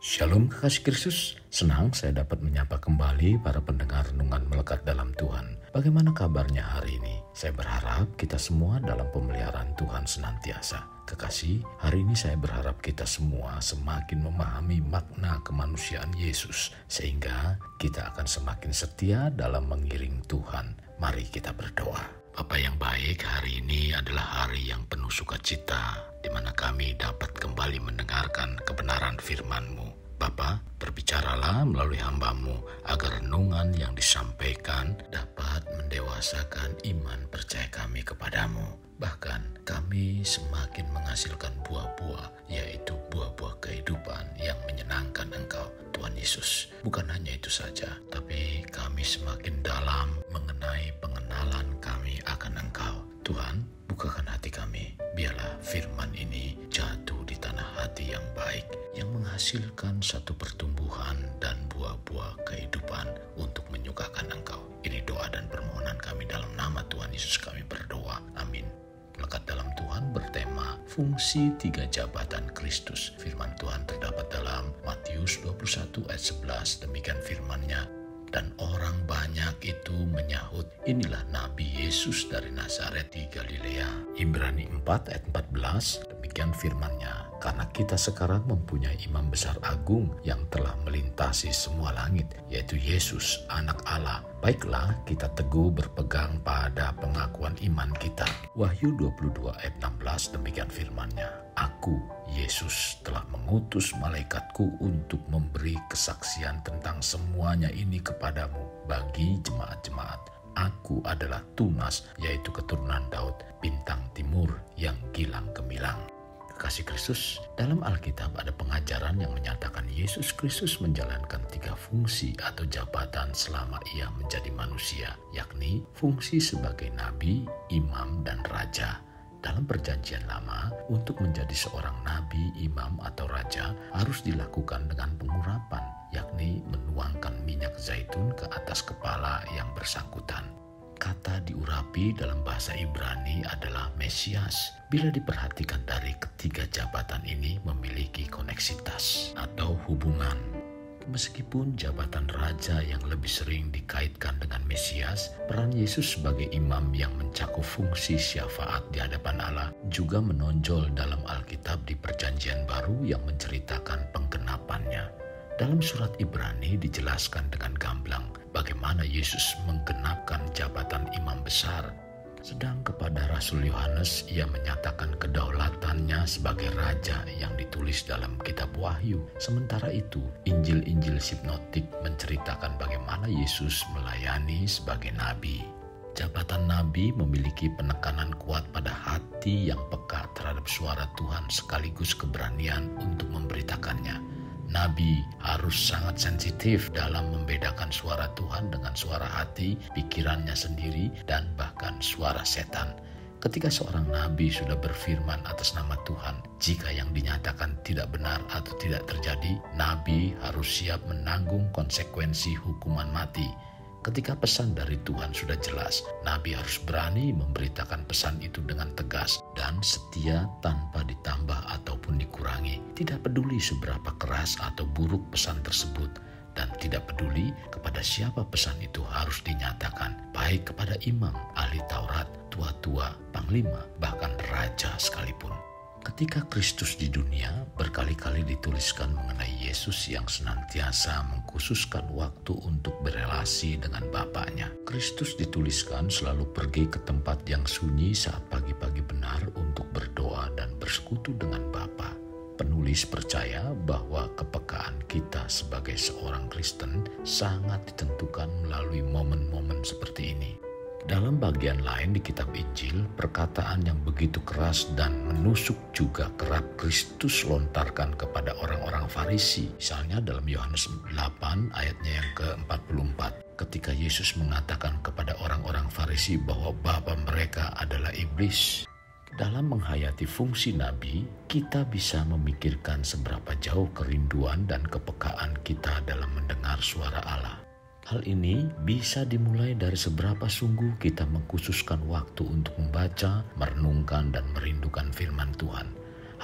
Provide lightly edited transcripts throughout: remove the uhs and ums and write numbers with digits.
Shalom kekasih Kristus, senang saya dapat menyapa kembali para pendengar renungan melekat dalam Tuhan. Bagaimana kabarnya hari ini? Saya berharap kita semua dalam pemeliharaan Tuhan senantiasa. Kekasih, hari ini saya berharap kita semua semakin memahami makna kemanusiaan Yesus, sehingga kita akan semakin setia dalam mengiring Tuhan. Mari kita berdoa. Bapa yang baik, hari ini adalah hari yang penuh sukacita, di mana kami dapat kembali mendengarkan kebenaran firman-Mu. Bapa, berbicaralah melalui hamba-Mu, agar renungan yang disampaikan dapat mendewasakan iman percaya kami kepadamu. Bahkan kami semakin menghasilkan buah-buah, yaitu buah-buah kehidupan yang menyenangkan Engkau, Tuhan Yesus. Bukan hanya itu saja, tapi kami semakin dalam mengenai pengenalan kami akan Engkau. Tuhan, bukakan hati kami, biarlah firman ini jatuh di tanah hati yang baik, yang menghasilkan satu pertumbuhan dan buah-buah kehidupan untuk menyukakan Engkau. Ini doa dan permohonan kami dalam nama Tuhan Yesus kami berdoa. Amin. Melekat dalam Tuhan bertema fungsi 3 jabatan Kristus. Firman Tuhan terdapat dalam Matius 21 ayat 11. Demikian firman-Nya. Dan orang banyak itu menyahut, inilah Nabi Yesus dari Nazaret di Galilea. Ibrani 4 ayat 14, demikian firman-Nya. Karena kita sekarang mempunyai imam besar agung yang telah melintasi semua langit, yaitu Yesus, anak Allah. Baiklah kita teguh berpegang pada pengakuan iman kita. Wahyu 22 ayat 16, demikian firman-Nya. Aku, Yesus, telah mengutus malaikatku untuk memberi kesaksian tentang semuanya ini kepadamu bagi jemaat-jemaat. Aku adalah Tunas, yaitu keturunan Daud, bintang timur yang gilang gemilang. Kekasih Kristus, dalam Alkitab ada pengajaran yang menyatakan Yesus Kristus menjalankan 3 fungsi atau jabatan selama ia menjadi manusia, yakni fungsi sebagai nabi, imam, dan raja. Dalam perjanjian lama, untuk menjadi seorang nabi, imam, atau raja harus dilakukan dengan pengurapan, yakni menuangkan minyak zaitun ke atas kepala yang bersangkutan. Kata diurapi dalam bahasa Ibrani adalah Mesias. Bila diperhatikan dari ketiga jabatan ini memiliki koneksitas atau hubungan. Meskipun jabatan raja yang lebih sering dikaitkan dengan Mesias, peran Yesus sebagai imam yang mencakup fungsi syafaat di hadapan Allah juga menonjol dalam Alkitab di Perjanjian Baru yang menceritakan penggenapannya. Dalam surat Ibrani dijelaskan dengan gamblang bagaimana Yesus menggenapkan jabatan imam besar. Sedang kepada Rasul Yohanes ia menyatakan kedaulatannya sebagai raja yang ditulis dalam kitab Wahyu. Sementara itu Injil-Injil sinoptik menceritakan bagaimana Yesus melayani sebagai nabi. Jabatan nabi memiliki penekanan kuat pada hati yang peka terhadap suara Tuhan sekaligus keberanian untuk memberitakannya. Nabi harus sangat sensitif dalam membedakan suara Tuhan dengan suara hati, pikirannya sendiri, dan bahkan suara setan. Ketika seorang nabi sudah berfirman atas nama Tuhan, jika yang dinyatakan tidak benar atau tidak terjadi, nabi harus siap menanggung konsekuensi hukuman mati. Ketika pesan dari Tuhan sudah jelas, nabi harus berani memberitakan pesan itu dengan tegas dan setia tanpa ditambah ataupun dikurangi. Tidak peduli seberapa keras atau buruk pesan tersebut, dan tidak peduli kepada siapa pesan itu harus dinyatakan, baik kepada imam, ahli Taurat, tua-tua, panglima, bahkan raja sekalipun. Ketika Kristus di dunia, berkali-kali dituliskan mengenai Yesus yang senantiasa mengkhususkan waktu untuk berelasi dengan Bapaknya. Kristus dituliskan selalu pergi ke tempat yang sunyi saat pagi-pagi benar untuk berdoa dan bersekutu dengan Bapa. Penulis percaya bahwa kepekaan kita sebagai seorang Kristen sangat ditentukan melalui momen-momen seperti ini. Dalam bagian lain di kitab Injil, perkataan yang begitu keras dan menusuk juga kerap Kristus lontarkan kepada orang-orang Farisi. Misalnya dalam Yohanes 8 ayatnya yang ke-44. Ketika Yesus mengatakan kepada orang-orang Farisi bahwa bapa mereka adalah iblis. Dalam menghayati fungsi nabi, kita bisa memikirkan seberapa jauh kerinduan dan kepekaan kita dalam mendengar suara Allah. Hal ini bisa dimulai dari seberapa sungguh kita mengkhususkan waktu untuk membaca, merenungkan, dan merindukan firman Tuhan.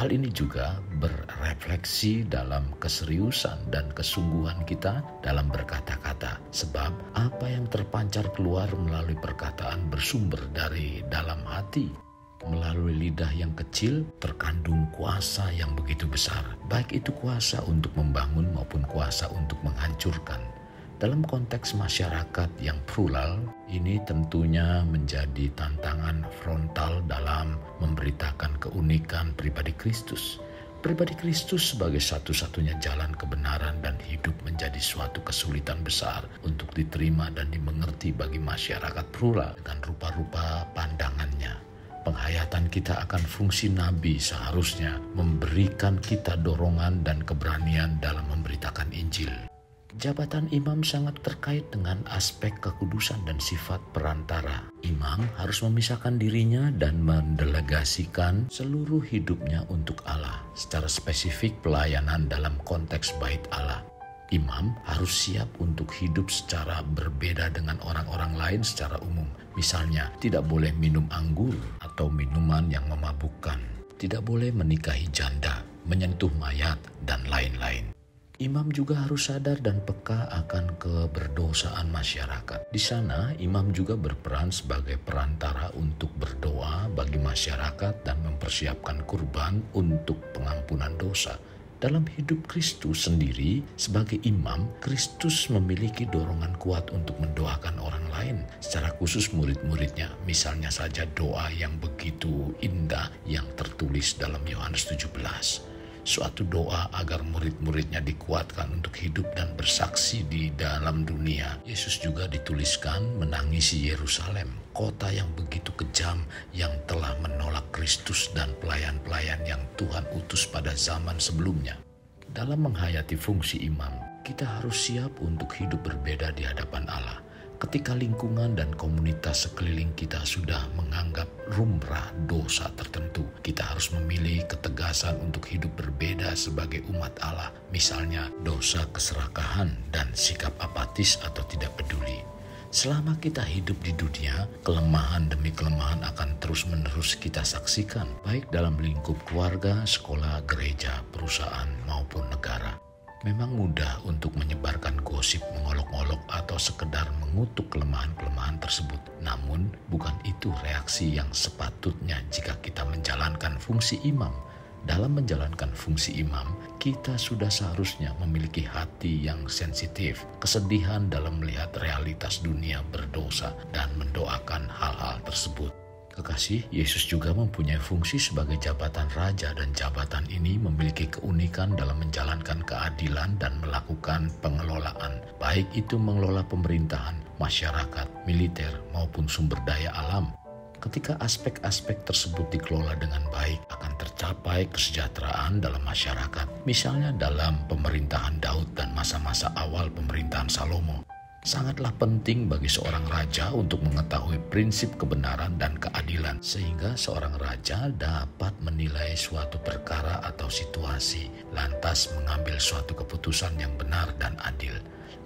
Hal ini juga berefleksi dalam keseriusan dan kesungguhan kita dalam berkata-kata. Sebab apa yang terpancar keluar melalui perkataan bersumber dari dalam hati. Melalui lidah yang kecil terkandung kuasa yang begitu besar. Baik itu kuasa untuk membangun maupun kuasa untuk menghancurkan. Dalam konteks masyarakat yang plural, ini tentunya menjadi tantangan frontal dalam memberitakan keunikan pribadi Kristus. Pribadi Kristus sebagai satu-satunya jalan kebenaran dan hidup menjadi suatu kesulitan besar untuk diterima dan dimengerti bagi masyarakat plural dengan rupa-rupa pandangannya. Penghayatan kita akan fungsi nabi seharusnya memberikan kita dorongan dan keberanian dalam memberitakan Injil. Jabatan imam sangat terkait dengan aspek kekudusan dan sifat perantara. Imam harus memisahkan dirinya dan mendelegasikan seluruh hidupnya untuk Allah, secara spesifik pelayanan dalam konteks bait Allah. Imam harus siap untuk hidup secara berbeda dengan orang-orang lain secara umum. Misalnya, tidak boleh minum anggur atau minuman yang memabukkan. Tidak boleh menikahi janda, menyentuh mayat, dan lain-lain. Imam juga harus sadar dan peka akan keberdosaan masyarakat. Di sana, imam juga berperan sebagai perantara untuk berdoa bagi masyarakat dan mempersiapkan kurban untuk pengampunan dosa. Dalam hidup Kristus sendiri, sebagai imam, Kristus memiliki dorongan kuat untuk mendoakan orang lain, secara khusus murid-muridnya. Misalnya saja doa yang begitu indah yang tertulis dalam Yohanes 17. Suatu doa agar murid-muridnya dikuatkan untuk hidup dan bersaksi di dalam dunia. Yesus juga dituliskan menangisi Yerusalem, kota yang begitu kejam yang telah menolak Kristus dan pelayan-pelayan yang Tuhan utus pada zaman sebelumnya. Dalam menghayati fungsi imam, kita harus siap untuk hidup berbeda di hadapan Allah. Ketika lingkungan dan komunitas sekeliling kita sudah menganggap lumrah dosa tertentu, kita harus memilih ketegasan untuk hidup berbeda sebagai umat Allah. Misalnya dosa keserakahan dan sikap apatis atau tidak peduli. Selama kita hidup di dunia, kelemahan demi kelemahan akan terus-menerus kita saksikan, baik dalam lingkup keluarga, sekolah, gereja, perusahaan, maupun negara. Memang mudah untuk menyebarkan gosip, mengolok-olok, atau sekedar mengutuk kelemahan-kelemahan tersebut. Namun, bukan itu reaksi yang sepatutnya jika kita menjalankan fungsi imam. Dalam menjalankan fungsi imam, kita sudah seharusnya memiliki hati yang sensitif, kesedihan dalam melihat realitas dunia berdosa, dan mendoakan hal-hal tersebut. Kekasih, Yesus juga mempunyai fungsi sebagai jabatan raja, dan jabatan ini memiliki keunikan dalam menjalankan keadilan dan melakukan pengelolaan, baik itu mengelola pemerintahan, masyarakat, militer, maupun sumber daya alam. Ketika aspek-aspek tersebut dikelola dengan baik, akan tercapai kesejahteraan dalam masyarakat. Misalnya dalam pemerintahan Daud dan masa-masa awal pemerintahan Salomo. Sangatlah penting bagi seorang raja untuk mengetahui prinsip kebenaran dan keadilan, sehingga seorang raja dapat menilai suatu perkara atau situasi, lantas mengambil suatu keputusan yang benar dan adil.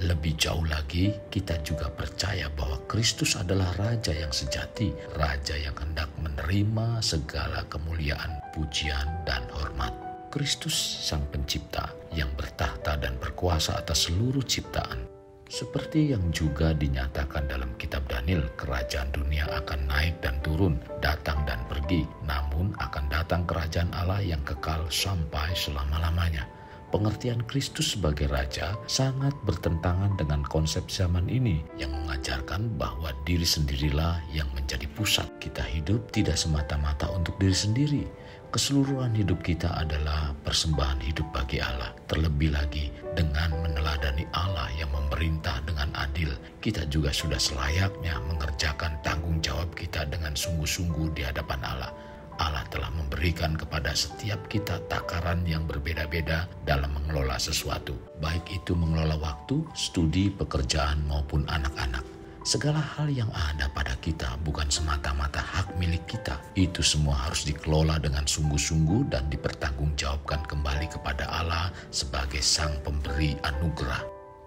Lebih jauh lagi, kita juga percaya bahwa Kristus adalah Raja yang sejati, Raja yang hendak menerima segala kemuliaan, pujian, dan hormat. Kristus Sang Pencipta yang bertahta dan berkuasa atas seluruh ciptaan. Seperti yang juga dinyatakan dalam kitab Daniel, kerajaan dunia akan naik dan turun, datang dan pergi, namun akan datang kerajaan Allah yang kekal sampai selama-lamanya. Pengertian Kristus sebagai Raja sangat bertentangan dengan konsep zaman ini yang mengajarkan bahwa diri sendirilah yang menjadi pusat. Kita hidup tidak semata-mata untuk diri sendiri. Keseluruhan hidup kita adalah persembahan hidup bagi Allah. Terlebih lagi dengan meneladani Allah yang memerintah dengan adil, kita juga sudah selayaknya mengerjakan tanggung jawab kita dengan sungguh-sungguh di hadapan Allah. Allah telah memberikan kepada setiap kita takaran yang berbeda-beda dalam mengelola sesuatu, baik itu mengelola waktu, studi, pekerjaan, maupun anak-anak. Segala hal yang ada pada kita bukan semata-mata hak milik kita. Itu semua harus dikelola dengan sungguh-sungguh dan dipertanggungjawabkan kembali kepada Allah sebagai Sang Pemberi anugerah.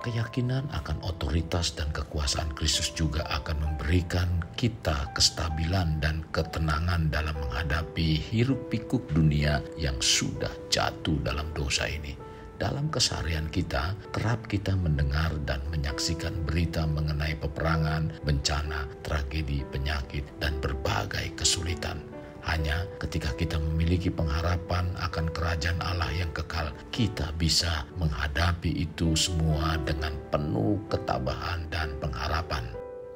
Keyakinan akan otoritas dan kekuasaan Kristus juga akan memberikan kita kestabilan dan ketenangan dalam menghadapi hiruk-pikuk dunia yang sudah jatuh dalam dosa ini. Dalam keseharian kita, kerap kita mendengar dan menyaksikan berita mengenai peperangan, bencana, tragedi, penyakit, dan berbagai kesulitan. Hanya ketika kita memiliki pengharapan akan kerajaan Allah yang kekal, kita bisa menghadapi itu semua dengan penuh ketabahan dan pengharapan.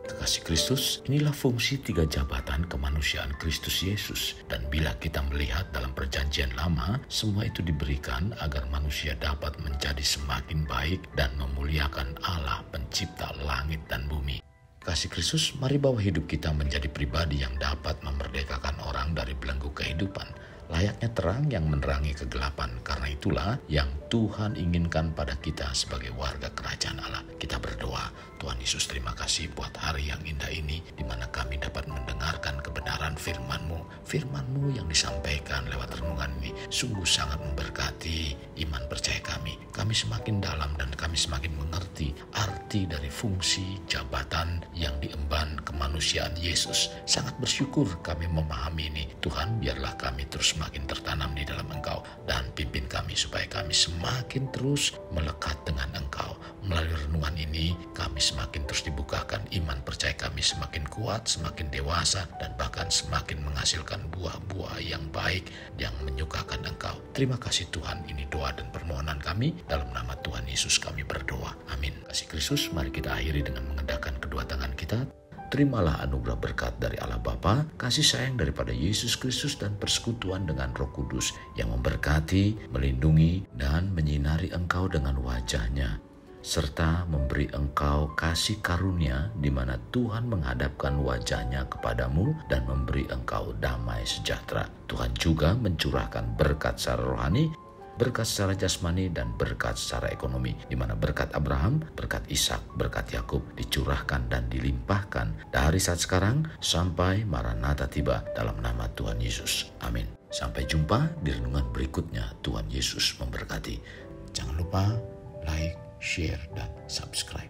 Kekasih Kristus, inilah fungsi 3 jabatan kemanusiaan Kristus Yesus. Dan bila kita melihat dalam perjanjian lama, semua itu diberikan agar manusia dapat menjadi semakin baik dan memuliakan Allah pencipta langit dan bumi. Kasih Kristus, mari bawa hidup kita menjadi pribadi yang dapat memerdekakan orang dari belenggu kehidupan. Layaknya terang yang menerangi kegelapan. Karena itulah yang Tuhan inginkan pada kita sebagai warga kerajaan Allah. Kita berdoa, Tuhan Yesus, terima kasih buat hari yang indah ini, di mana kami dapat mendengarkan kebenaran firman-Mu. Firman-Mu yang disampaikan lewat renungan ini sungguh sangat memberkati iman percaya kami. Kami semakin dalam dan kami semakin mengerti arti dari fungsi jabatan yang diemban kemanusiaan Yesus. Sangat bersyukur kami memahami ini. Tuhan, biarlah kami terus semakin tertanam di dalam Engkau, dan pimpin kami supaya kami semakin terus melekat dengan Engkau. Melalui renungan ini kami semakin terus dibukakan, iman percaya kami semakin kuat, semakin dewasa, dan bahkan semakin menghasilkan buah-buah yang baik yang menyukakan Engkau. Terima kasih Tuhan, ini doa dan permohonan kami, dalam nama Tuhan Yesus kami berdoa, amin. Kasih Kristus, mari kita akhiri dengan mengendahkan kedua tangan kita. Terimalah anugerah berkat dari Allah Bapa, kasih sayang daripada Yesus Kristus, dan persekutuan dengan Roh Kudus yang memberkati, melindungi, dan menyinari engkau dengan wajah-Nya, serta memberi engkau kasih karunia di mana Tuhan menghadapkan wajah-Nya kepadamu dan memberi engkau damai sejahtera. Tuhan juga mencurahkan berkat secara rohani, berkat secara jasmani, dan berkat secara ekonomi, di mana berkat Abraham, berkat Ishak, berkat Yakub dicurahkan dan dilimpahkan dari saat sekarang sampai Maranatha tiba, dalam nama Tuhan Yesus. Amin. Sampai jumpa di renungan berikutnya. Tuhan Yesus memberkati. Jangan lupa like, share, dan subscribe.